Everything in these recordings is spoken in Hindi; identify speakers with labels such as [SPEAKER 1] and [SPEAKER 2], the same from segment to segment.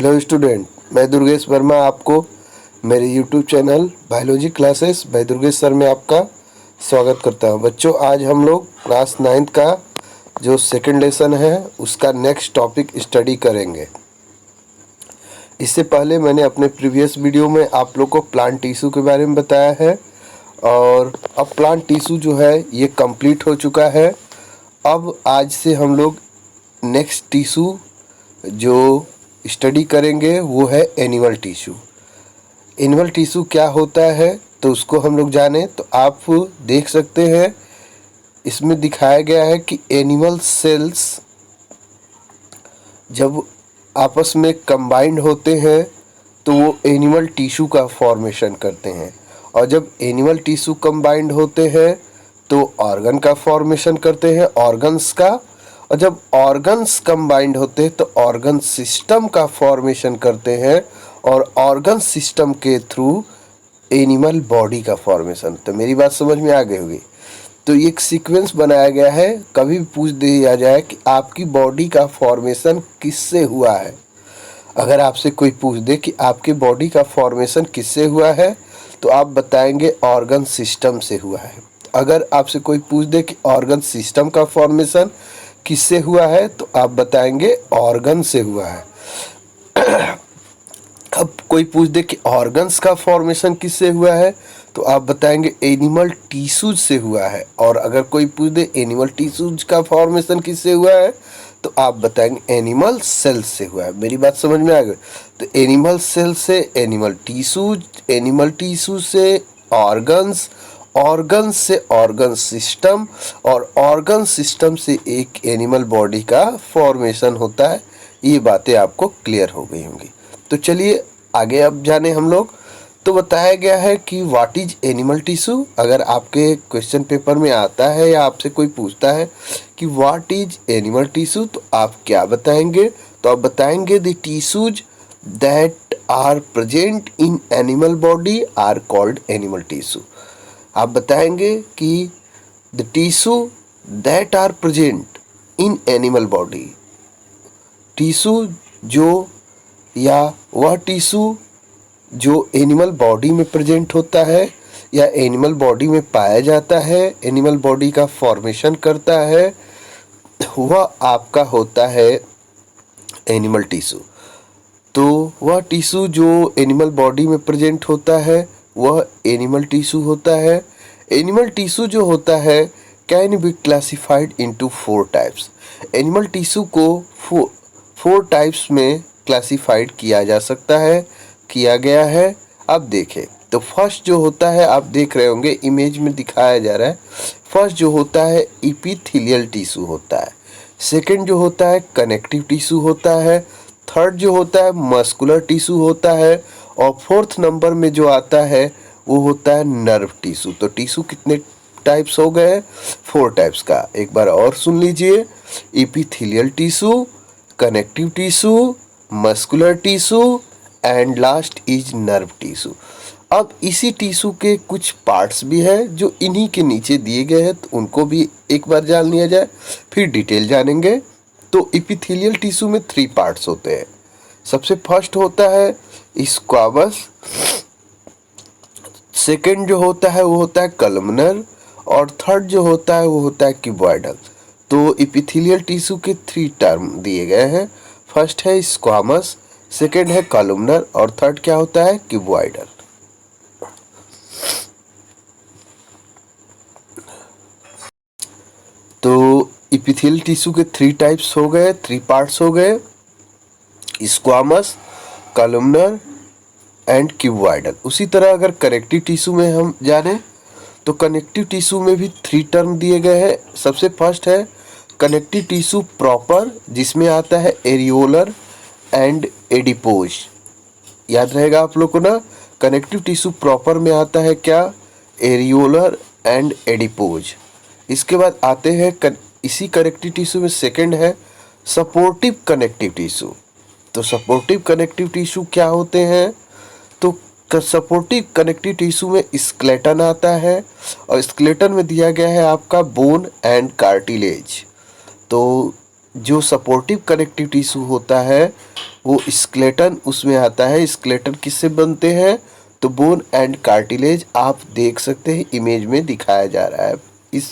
[SPEAKER 1] हेलो स्टूडेंट, मैं दुर्गेश वर्मा आपको मेरे YouTube channel biology classes bye Durgesh sir में आपका स्वागत करता हूं। बच्चों, आज हम लोग क्लास 9 का जो सेकंड लेसन है उसका नेक्स्ट टॉपिक स्टडी करेंगे। इससे पहले मैंने अपने प्रीवियस वीडियो में आप लोग को प्लांट टिश्यू के बारे में बताया है और अब प्लांट टिश्यू जो है ये कंप्लीट हो चुका है। अब आज से हम लोग नेक्स्ट टिश्यू जो स्टडी करेंगे वो है एनिमल टिश्यू। एनिमल टिश्यू क्या होता है तो उसको हम लोग जाने तो आप देख सकते हैं इसमें दिखाया गया है कि एनिमल सेल्स जब आपस में कंबाइंड होते हैं तो वो एनिमल टिश्यू का फॉर्मेशन करते हैं और जब एनिमल टिश्यू कंबाइंड होते हैं तो ऑर्गन का फॉर्मेशन करते हैं, ऑर्गन्स का। और जब ऑर्गन्स कंबाइंड होते हैं तो ऑर्गन सिस्टम का फॉर्मेशन करते हैं और ऑर्गन सिस्टम के थ्रू एनिमल बॉडी का फॉर्मेशन। तो मेरी बात समझ में आ गई होगी। तो एक सीक्वेंस बनाया गया है, कभी भी पूछ दिया जाए कि आपकी बॉडी का फॉर्मेशन किससे हुआ है। अगर आपसे कोई पूछ दे कि आपकी बॉडी का फॉर्मेशन किससे हुआ है तो आप बताएंगे ऑर्गन सिस्टम से हुआ है। अगर आपसे कोई पूछ दे कि ऑर्गन सिस्टम का फॉर्मेशन किससे हुआ है तो आप बताएंगे ऑर्गन से हुआ है। अब कोई पूछ दे कि ऑर्गन्स का फॉर्मेशन किससे हुआ है तो आप बताएंगे एनिमल टिश्यूज से हुआ है। और अगर कोई पूछ दे एनिमल टिश्यूज का फॉर्मेशन किससे हुआ है तो आप बताएंगे एनिमल सेल से हुआ है। मेरी बात समझ में आ गई। तो एनिमल सेल से एनिमल टिश्यूज, एनिमल टिश्यूज से ऑर्गन्स, ऑर्गन से ऑर्गन सिस्टम और ऑर्गन सिस्टम से एक एनिमल बॉडी का फॉर्मेशन होता है। ये बातें आपको क्लियर हो गई होंगी। तो चलिए आगे अब जाने हम लोग। तो बताया गया है कि व्हाट इज एनिमल टिश्यू। अगर आपके क्वेश्चन पेपर में आता है या आपसे कोई पूछता है कि व्हाट इज एनिमल टिश्यू तो आप क्या बताएंगे? तो आप बताएंगे the tissues that are present in animal body are called animal tissue. आप बताएंगे कि the tissue that are present in animal body, tissue जो या वह टिश्यू जो एनिमल बॉडी में प्रेजेंट होता है या एनिमल बॉडी में पाया जाता है, एनिमल बॉडी का फॉर्मेशन करता है, वह आपका होता है एनिमल टिश्यू। तो वह टिश्यू जो एनिमल बॉडी में प्रेजेंट होता है वह एनिमल टिश्यू होता है। एनिमल टिश्यू जो होता है can be classified into 4 types. Animal tissue को 4 टाइप्स में क्लासिफाइड किया जा सकता है, किया गया है। अब देखें तो फर्स्ट जो होता है, आप देख रहे होंगे इमेज में दिखाया जा रहा है। फर्स्ट जो होता है इपिथेलियल टिश्यू होता है, सेकंड जो होता है कनेक्टिव टिश्यू होता है, थर्ड जो होता है मस्कुलर टिश्यू होता है और फोर्थ नंबर में जो आता है वो होता है नर्व टिश्यू। तो टिश्यू कितने टाइप्स हो गए? 4 टाइप्स का। एक बार और सुन लीजिए, epithelial tissue, connective tissue, muscular tissue and last is nerve tissue. अब इसी टिश्यू के कुछ पार्ट्स भी हैं जो इन्हीं के नीचे दिए गए हैं, तो उनको भी एक बार जान लिया जाए फिर डिटेल जानेंगे। तो इपिथेलियल टिश्यू में 3 पार्ट्स होते हैं। सबसे फर्स्ट होता है स्क्वामस, सेकंड जो होता है वो होता है कॉलमनर और थर्ड जो होता है वो होता है क्यूबॉइडल। तो इपिथेलियल टिश्यू के 3 टर्म दिए गए हैं। फर्स्ट है स्क्वामस, सेकंड है कॉलमनर और थर्ड क्या होता है? क्यूबॉइडल। तो इपिथेलियल टिश्यू के 3 टाइप्स हो गए, 3 पार्ट्स हो गए, स्क्वामस, कॉलमनर एंड क्यूबॉइडल। उसी तरह अगर कनेक्टिव टिश्यू में हम जाने तो कनेक्टिव टिश्यू में भी 3 टर्म दिए गए हैं। सबसे फर्स्ट है कनेक्टिव टिश्यू प्रॉपर, जिसमें आता है एरियोलर एंड एडिपोज। याद रहेगा आप लोग को ना, कनेक्टिव टिश्यू प्रॉपर में आता है क्या? Areolar and adipose. इसके बाद आते हैं इसी कनेक्टिव टिश्यू में सेकंड है सपोर्टिव कनेक्टिव टिश्यू। तो सपोर्टिव कनेक्टिव टिश्यू क्या होते हैं? तो सपोर्टिव कनेक्टिव टिश्यू में स्केलेटन आता है और स्केलेटन में दिया गया है आपका बोन एंड कार्टिलेज। तो जो सपोर्टिव कनेक्टिव टिश्यू होता है वो स्केलेटन उसमें आता है। स्केलेटन किससे बनते हैं? तो बोन एंड कार्टिलेज आप देख सकते हैं, इमेज में दिखाया जा रहा है, इस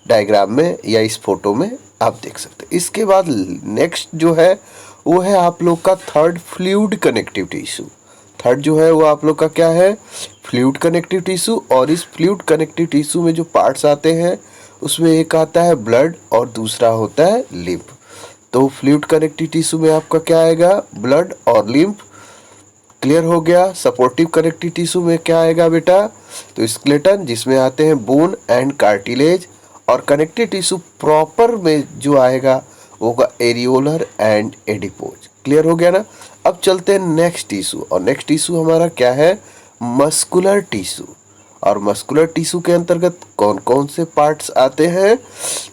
[SPEAKER 1] डायग्राम में या इस फोटो में आप देख सकते हैं। इसके बाद नेक्स्ट जो है वो है आप लोग का third, fluid connective tissue. Third जो है वो आप लोग का क्या है? Fluid connective tissue. और इस फ्लूइड कनेक्टिव टिश्यू में जो पार्ट्स आते हैं उसमें एक आता है ब्लड और दूसरा होता है लिम्फ। तो फ्लूइड कनेक्टिव टिश्यू में आपका क्या आएगा? ब्लड और लिम्फ। क्लियर हो गया। सपोर्टिव कनेक्टिव टिश्यू में क्या आएगा बेटा? तो स्केलेटन, जिसमें आते हैं बोन एंड कार्टिलेज। और कनेक्टिव टिश्यू प्रॉपर में जो आएगा वो होगा एरियोलर एंड एडिपोज। क्लियर हो गया ना? अब चलते हैं नेक्स्ट टिश्यू, और नेक्स्ट टिश्यू हमारा क्या है? Muscular tissue. और मस्कुलर टिश्यू के अंतर्गत कौन कौन से पार्ट्स आते हैं?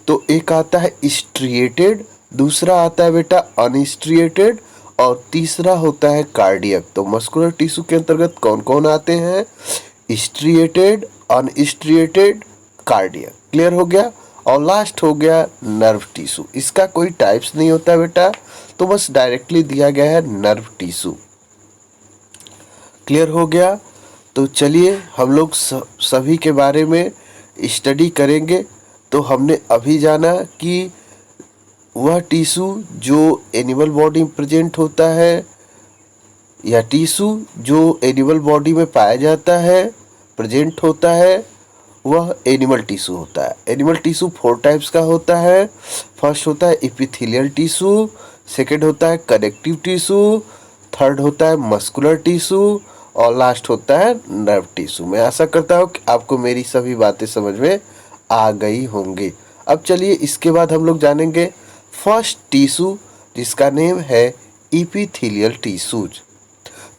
[SPEAKER 1] तो एक आता है स्ट्रिएटेड, दूसरा आता है बेटा अनस्ट्रिएटेड, और तीसरा होता है कार्डियक। तो मस्कुलर टिश्यू के अंतर्गत कौन कौन आते हैं? Striated, unstriated, cardiac. क्लियर हो गया। और लास्ट हो गया नर्व टिश्यू। इसका कोई टाइप्स नहीं होता बेटा, तो बस डायरेक्टली दिया गया है नर्व टिश्यू। क्लियर हो गया। तो चलिए हम लोग सभी के बारे में स्टडी करेंगे। तो हमने अभी जाना कि वह टिश्यू जो एनिमल बॉडी में प्रेजेंट होता है या टिश्यू जो एनिमल बॉडी में पाया जाता है, प्रेजेंट होता है, वह एनिमल टिश्यू होता है। एनिमल टिश्यू 4 टाइप्स का होता है। फर्स्ट होता है एपिथेलियल टिश्यू, सेकंड होता है कनेक्टिव टिश्यू, थर्ड होता है मस्कुलर टिश्यू, और लास्ट होता है नर्व टिश्यू। मैं आशा करता हूँ कि आपको मेरी सभी बातें समझ में आ गई होंगी। अब चलिए इसके बाद हम लोग जानेंगे फर्स्ट टिश्यू, जिसका नेम है एपिथेलियल टिश्यूज।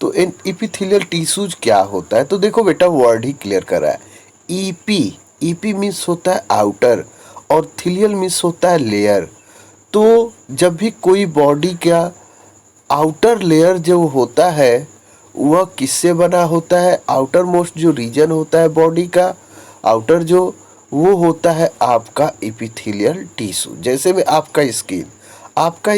[SPEAKER 1] तो इन एपिथेलियल टिश्यूज क्या होता है? तो देखो बेटा, वर्ड ही क्लियर कर रहा है। ईपी मीन्स होता है आउटर और थीलियल मीन्स होता है लेयर। तो जब भी कोई बॉडी का आउटर लेयर जो होता है वह किससे बना होता है? आउटर मोस्ट जो रीजन होता है बॉडी का आउटर जो, वो होता है आपका एपिथेलियल टिश्यू। जैसे में आपका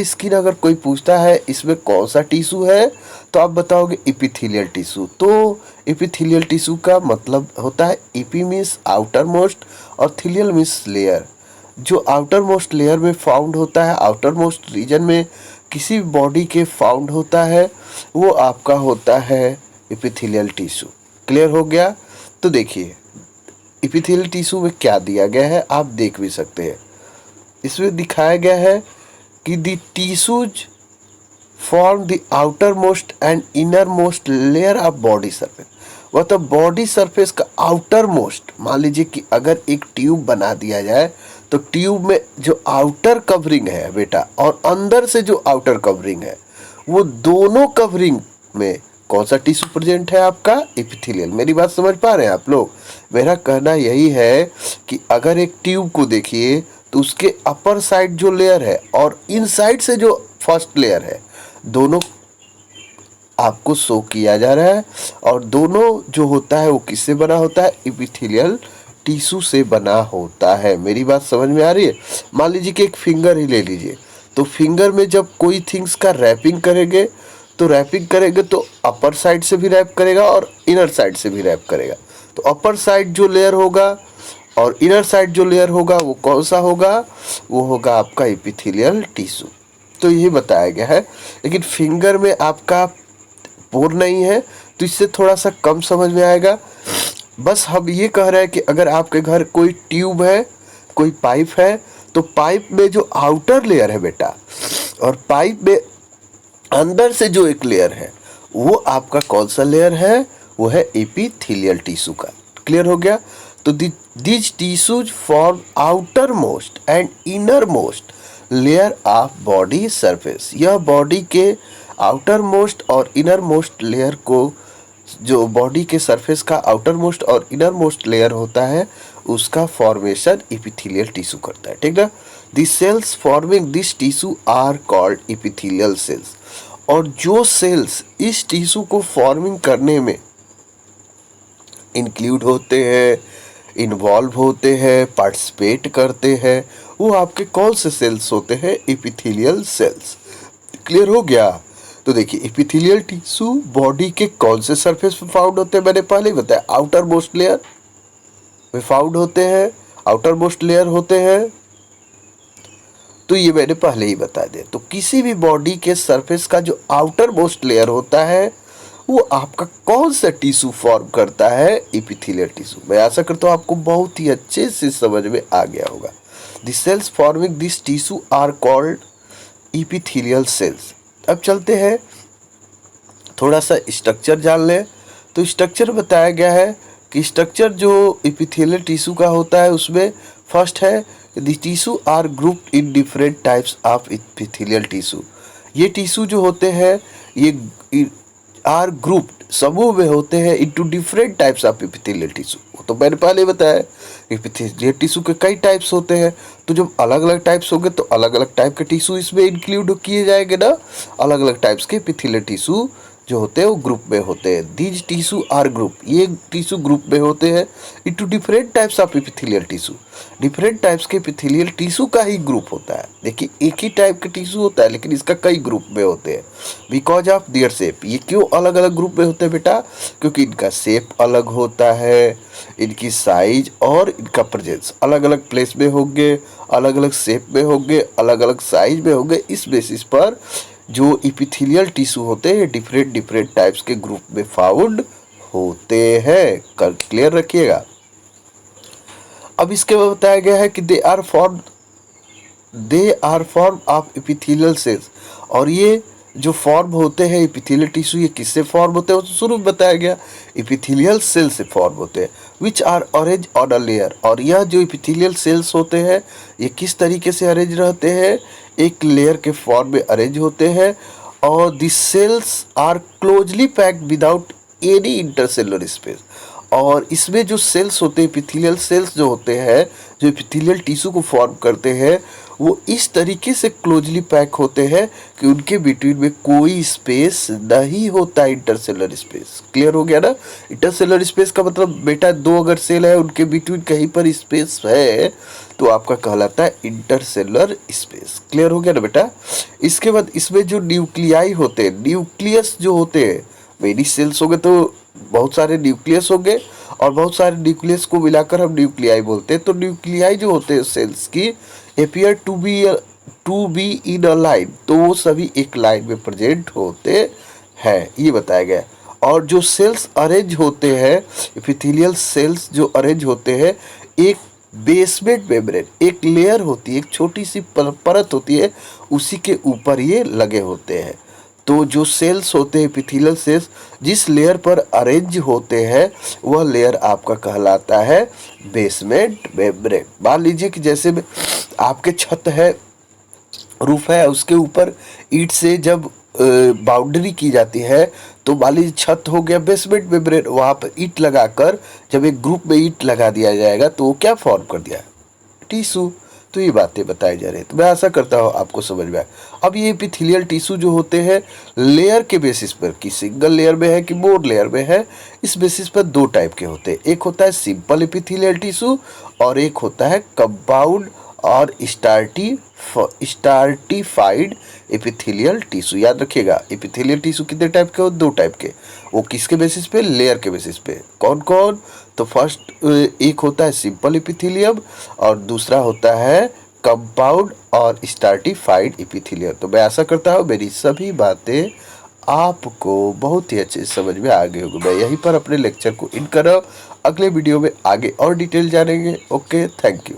[SPEAKER 1] स्किन अगर कोई पूछता है इसमें कौन सा टिश्यू है, तो आप बताओगे एपिथेलियल टिश्यू। तो एपिथेलियल टिश्यू का मतलब होता है एपी मीन्स आउटर मोस्ट और थीलियल मीन्स लेयर। जो आउटर मोस्ट लेयर में फाउंड होता है, आउटर मोस्ट रीजन में किसी बॉडी के फाउंड होता है, वो आपका होता है एपिथेलियल टिश्यू। क्लियर हो गया। तो देखिए एपिथेलियल टिश्यू में क्या दिया गया है, आप देख भी सकते हैं। इसमें दिखाया गया है कि the tissues form the outer most and inner most layer of body surface. मतलब बॉडी सरफेस का आउटर मोस्ट, मान लीजिए कि अगर एक ट्यूब बना दिया जाए तो ट्यूब में जो आउटर कवरिंग है बेटा और अंदर से जो आउटर कवरिंग है, वो दोनों कवरिंग में कौन सा टिश्यू प्रेजेंट है? आपका एपिथेलियल। मेरी बात समझ पा रहे हैं आप लोग? मेरा कहना यही है कि अगर एक ट्यूब को देखिए तो उसके अपर साइड जो लेयर है और इनसाइड से जो फर्स्ट लेयर है, दोनों आपको शो किया जा रहा है। और दोनों जो होता है वो किससे बना होता है? एपिथेलियल टिश्यू से बना होता है। मेरी बात समझ में आ रही है? मान लीजिए कि एक फिंगर ही ले लीजिए, तो फिंगर में जब कोई थिंग्स का रैपिंग करेंगे तो अपर साइड से भी रैप करेगा और इनर साइड से भी रैप करेगा। तो अपर साइड जो लेयर होगा और इनर साइड जो लेयर होगा वो कौन सा होगा? वो होगा आपका एपिथेलियल टिश्यू। तो ये बताया गया है। लेकिन फिंगर में आपका पोर नहीं है तो इससे थोड़ा सा कम समझ में आएगा। बस हम ये कह रहे हैं कि अगर आपके घर कोई ट्यूब है, कोई पाइप है, तो पाइप में जो आउटर लेयर है बेटा और पाइप में अंदर से जो एक लेयर है, वो आपका कौन सा लेयर है? वो है एपिथेलियल टिश्यू का। क्लियर हो गया। तो this tissues form outer most and inner most layer of body surface. यह बॉडी के आउटर मोस्ट और इनर मोस्ट लेयर को, जो बॉडी के सरफेस का आउटर मोस्ट और इनर मोस्ट लेयर होता है, उसका फॉर्मेशन एपिथेलियल टिश्यू करता है। ठीक ना? The cells forming this tissue are called epithelial cells. और जो सेल्स इस टिश्यू को फॉर्मिंग करने में इंक्लूड होते हैं, इन्वॉल्व होते हैं, पार्टिसिपेट करते हैं, वो आपके कौन से सेल्स होते हैं? Epithelial cells. क्लियर हो गया? तो देखिए एपिथेलियल टिश्यू बॉडी के कौन से सरफेस पे फाउंड होते हैं? मैंने पहले ही बताया, आउटर मोस्ट लेयर में फाउंड होते हैं, आउटर मोस्ट लेयर होते हैं। तो ये मैंने पहले ही बता दिया। तो किसी भी बॉडी के सरफेस का जो आउटर मोस्ट लेयर होता है वो आपका कौन सा टिश्यू फॉर्म करता है? Epithelial tissue. मैं आशा करता हूँ आपको बहुत ही अच्छे से समझ में आ गया होगा। The cells forming this tissue are called epithelial cells. अब चलते हैं थोड़ा सा स्ट्रक्चर जान लें। तो स्ट्रक्चर बताया गया है कि स्ट्रक्चर जो एपिथेलियल टिश्यू का होता है उसमें फर्स्ट है the tissue are grouped in different types of epithelial tissue. ये टिश्यू जो होते हैं ये आर ग्रुप्ड समूह में होते हैं into different types of epithelial tissue. तो मैंने पहले बताया एपिथेलियल टिश्यू के कई टाइप्स होते हैं। तो जब अलग अलग टाइप्स होंगे तो अलग अलग टाइप के टिश्यू इसमें इंक्लूड किए जाएंगे ना। अलग अलग टाइप्स के एपिथेलियल टिश्यू जो होते हैं वो ग्रुप में होते हैं। दीज टिश्यू आर ग्रुप, ये टिश्यू ग्रुप में होते हैं into different types of epithelial tissue. Different types के एपिथेलियल टिश्यू का ही ग्रुप होता है। देखिए एक ही टाइप का टिश्यू होता है लेकिन इसका कई ग्रुप में होते हैं बिकॉज ऑफ देयर शेप। ये क्यों अलग अलग ग्रुप में होते हैं बेटा? क्योंकि इनका शेप अलग होता है, इनकी साइज और इनका प्रेजेंस अलग अलग प्लेस में होंगे, अलग अलग शेप में होंगे, अलग अलग साइज में होंगे। इस बेसिस पर जो एपिथेलियल टिश्यू होते हैं डिफरेंट डिफरेंट टाइप्स के ग्रुप में फाउंड होते हैं। क्लियर रखिएगा। अब इसके बाद बताया गया है कि they are form of epithelial cells. और ये जो फॉर्म होते हैं एपिथेलियल टिश्यू ये किससे फॉर्म होते हैं? शुरू में बताया गया एपिथेलियल सेल से फॉर्म होते हैं which are arrange on a layer. और यह जो एपिथेलियल सेल्स होते हैं ये किस तरीके से अरेंज रहते हैं? एक लेयर के फॉर्म में अरेंज होते हैं। और this cells are closely packed without any intercellular space. और इसमें जो सेल्स होते हैं एपिथेलियल सेल्स जो होते हैं जो एपिथेलियल टिश्यू को फॉर्म करते हैं वो इस तरीके से क्लोजली पैक होते हैं कि उनके बिटवीन में कोई स्पेस नहीं होता, इंटरसेलुलर स्पेस। क्लियर हो गया ना? इंटरसेलुलर स्पेस का मतलब बेटा दो अगर सेल है उनके बिटवीन कहीं पर स्पेस है तो आपका कहलाता है इंटरसेलुलर स्पेस। क्लियर हो गया ना बेटा? इसके बाद इसमें जो न्यूक्लियाई होते हैं, न्यूक्लियस जो होते हैं, मेनी सेल्स हो गए तो बहुत सारे न्यूक्लियस होंगे और बहुत सारे न्यूक्लियस को मिलाकर हम न्यूक्लियाई बोलते हैं। तो न्यूक्लियाई जो होते हैं सेल्स की appear to be in a line, तो वो सभी एक लाइन में प्रेजेंट होते हैं, ये बताया गया। और जो सेल्स अरेंज होते हैं एपिथेलियल सेल्स जो अरेंज होते हैं एक बेसमेंट मेम्ब्रेन, एक लेयर होती है, एक छोटी सी परत होती है, उसी के ऊपर ये लगे होते हैं। तो जो सेल्स होते हैं एपिथेलियल सेल्स जिस लेयर पर अरेंज होते हैं वह लेयर आपका कहलाता है बेसमेंट मेम्ब्रेन। मान लीजिए कि जैसे आपके छत है, रूफ है, उसके ऊपर ईंट से जब बाउंड्री की जाती है तो मान लीजिए छत हो गया बेसमेंट मेम्ब्रेन, वहाँ पर ईंट लगाकर जब एक ग्रुप में ईंट लगा दिया जाएगा तो वो क्या फॉर्म कर दिया? टिश्यू। तो ये बातें बताई जा रही है। तो मैं आशा करता हूँ आपको समझ में आए। अब ये एपिथेलियल टिश्यू जो होते हैं लेयर के बेसिस पर कि सिंगल लेयर में है कि मोर लेयर में है, इस बेसिस पर दो टाइप के होते हैं। एक होता है सिंपल एपिथेलियल टिश्यू और एक होता है कंपाउंड और स्टार्टिफाइड एपिथेलियल टिश्यू। याद रखिएगा एपिथेलियल टिश्यू कितने टाइप के हो? दो टाइप के। वो किसके बेसिस पे? लेयर के बेसिस पे। कौन कौन? तो फर्स्ट एक होता है सिंपल एपिथेलियम और दूसरा होता है कंपाउंड और स्टार्टिफाइड एपिथेलियम। तो मैं आशा करता हूँ मेरी सभी बातें आपको बहुत ही अच्छे से समझ में आ गई होगी। मैं यहीं पर अपने लेक्चर को इन कर रहा हूँ। अगले वीडियो में आगे और डिटेल जानेंगे। Okay, thank you.